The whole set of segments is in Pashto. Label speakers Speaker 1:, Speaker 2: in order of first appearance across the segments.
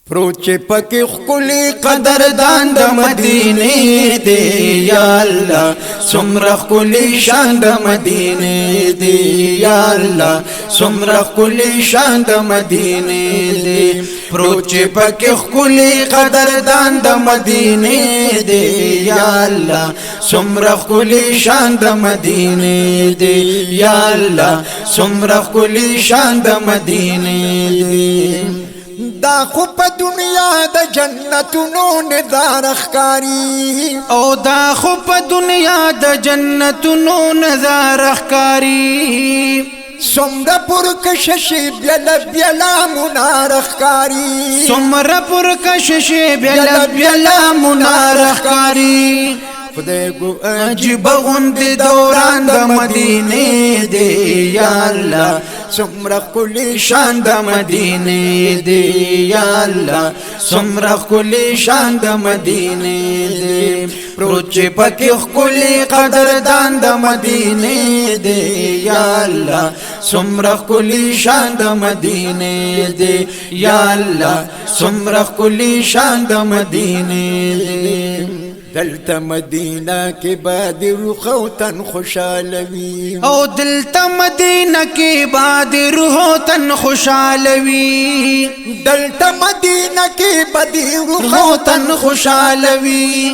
Speaker 1: پروچ پکی خکلی قدردان د مدینه دی یا الله سمره خکلی شان د مدینه دی یا الله سمره خکلی شان د مدینه دی پروچ پکی خکلی قدردان د مدینه دی یا الله سمره خکلی شان د مدینه دی یا الله سمره خکلی شان د مدینه دی دا خو په دنیا د جنتونو نظر ښکاری
Speaker 2: او دا خو په دنیا د جنتونو نظر ښکاری
Speaker 1: سمره پرکشش بیلا بیلا منار ښکاری
Speaker 2: سمره پرکشش بیلا بیلا منار ښکاری
Speaker 1: خدای گو عجیب غوند دوران د مدینه دی یا الله سمره کلی شان د مدینه دی یا الله سمره کلی شان د مدینه دی پروچ پکی کلی قدردان د مدینه دی یا الله سمره کلی شان د مدینه دی یا الله سمره کلی شان د مدینه دی دلتا مدینہ کے بعد رخوتن خوشالوی
Speaker 2: او دلتا مدینہ کے بعد رخوتن خوشالوی
Speaker 1: دلتا مدینہ کے بعد رخوتن خوشالوی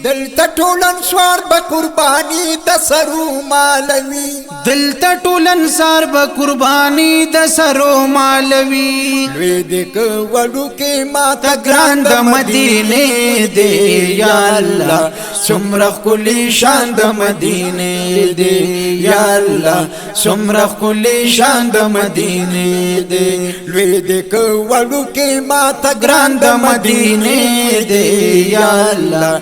Speaker 1: دلتا ټولن سوار با قربانی د سرو مالوی
Speaker 2: دلتا ټولن سار با قربانی د سرو مالوی
Speaker 1: لوی دک وړو کې ما تا ګران د مدینه دی یا الله سمره کلی شان د مدینه دی یا الله سمره کلی شان د مدینه دی لوی دک وړو کې ما تا ګران د مدینه دی یا الله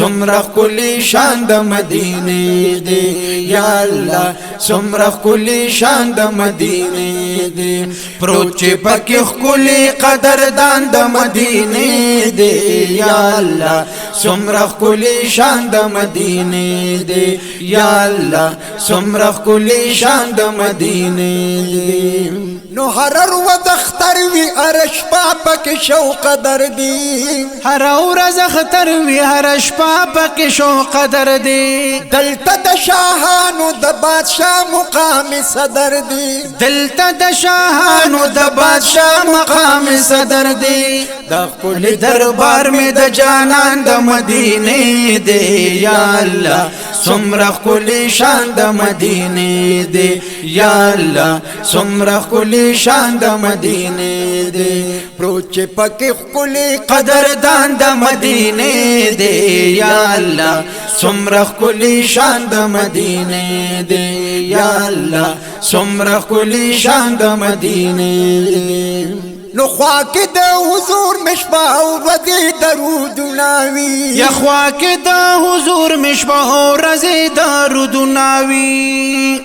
Speaker 1: سمره کلی شان د مدینه دی یا الله سمره کلی شان د مدینه دی پروچ پکی کلی قدردان د مدینه دی یا الله سمره کلی شان د مدینه دی یا الله سمره کلی شان د مدینه دی نو هرر و دختر وی ارش پاپک شوق در دی
Speaker 2: هر ورځ اختر وی هر شپه پک شوق در دی
Speaker 1: دلته د شاهانو د بادشاہ مقام صدر دی
Speaker 2: دلته د شاهانو د بادشاہ مقام صدر دی
Speaker 1: د خپل دربار می د جانان د مدینه دی یا الله سمره کلی شان د مدینه دی یا الله سمره کلی شان د مدینه دی پروچ پکی کلی قدردان د مدینه دی یا الله سمره کلی شان د مدینه دی یا الله سمره کلی شان د مدینه دی نو خوا کې د حضور مشبه او ردی درود ناوی
Speaker 2: یا خوا کې د حضور مشبه او رضی درود ناوی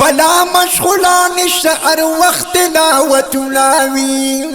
Speaker 1: بلا مشغولان شعر وقت تلاوت ناوی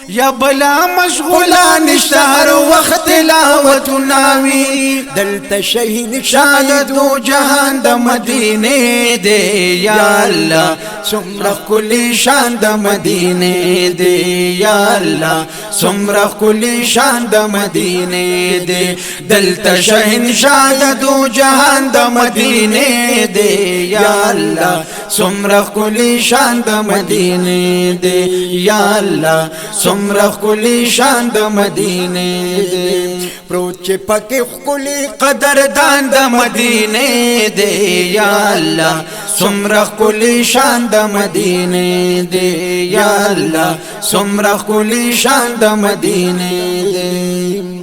Speaker 2: یا بلا مشغولان اشتهر وقت تلاوت ناوی
Speaker 1: دلتا شهین شاید دو جهان د مدینه دی یا الله سمره کلی شان د مدینه دی یا الله سمره کلی شان د مدینه دی دلتا شهین شاید دو جهان د مدینه دی یا الله سمره کلی شان د مدینه دی یا الله سمره کلی شان د مدینه دی پروچ پکی کلی قدردان د مدینه دی یا الله سمره کلی شان د مدینه دی یا الله سمره کلی شان د مدینه دی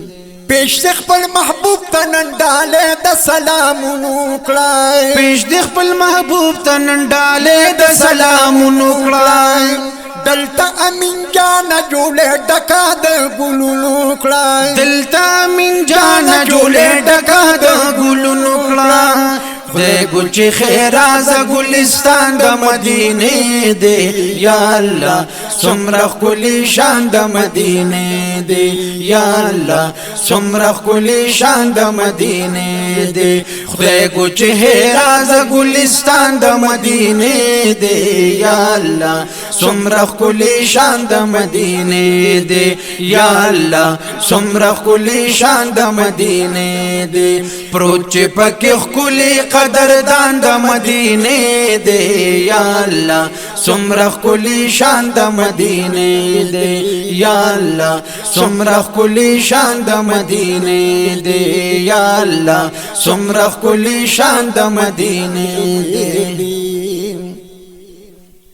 Speaker 1: پیش د خپل محبوب ته ننډاله د سلامونو کړای
Speaker 2: پیش د خپل محبوب ته ننډاله د سلامونو کړای
Speaker 1: دلتا امین جانا جوله ډکا د ګلونو کړای
Speaker 2: دلتا امین جانا جوله ډکا د ګلونو کړای خدای ګل چې خیراز ګلستان د مدینه دی یا الله سمره کلی شان د مدینه دی یا الله سمره کلی شان د مدینه دی خدای ګل چې خیراز ګلستان د مدینه دی یا الله سمره کلی شان د مدینه دی یا الله سمره کلی شان د مدینه دی پروت چې پکې کلی قدردان د مدینه دی یا الله سمره کلی شان د مدینه دی یا الله سمره کلی شان د مدینه دی یا الله سمره کلی شان د مدینه دی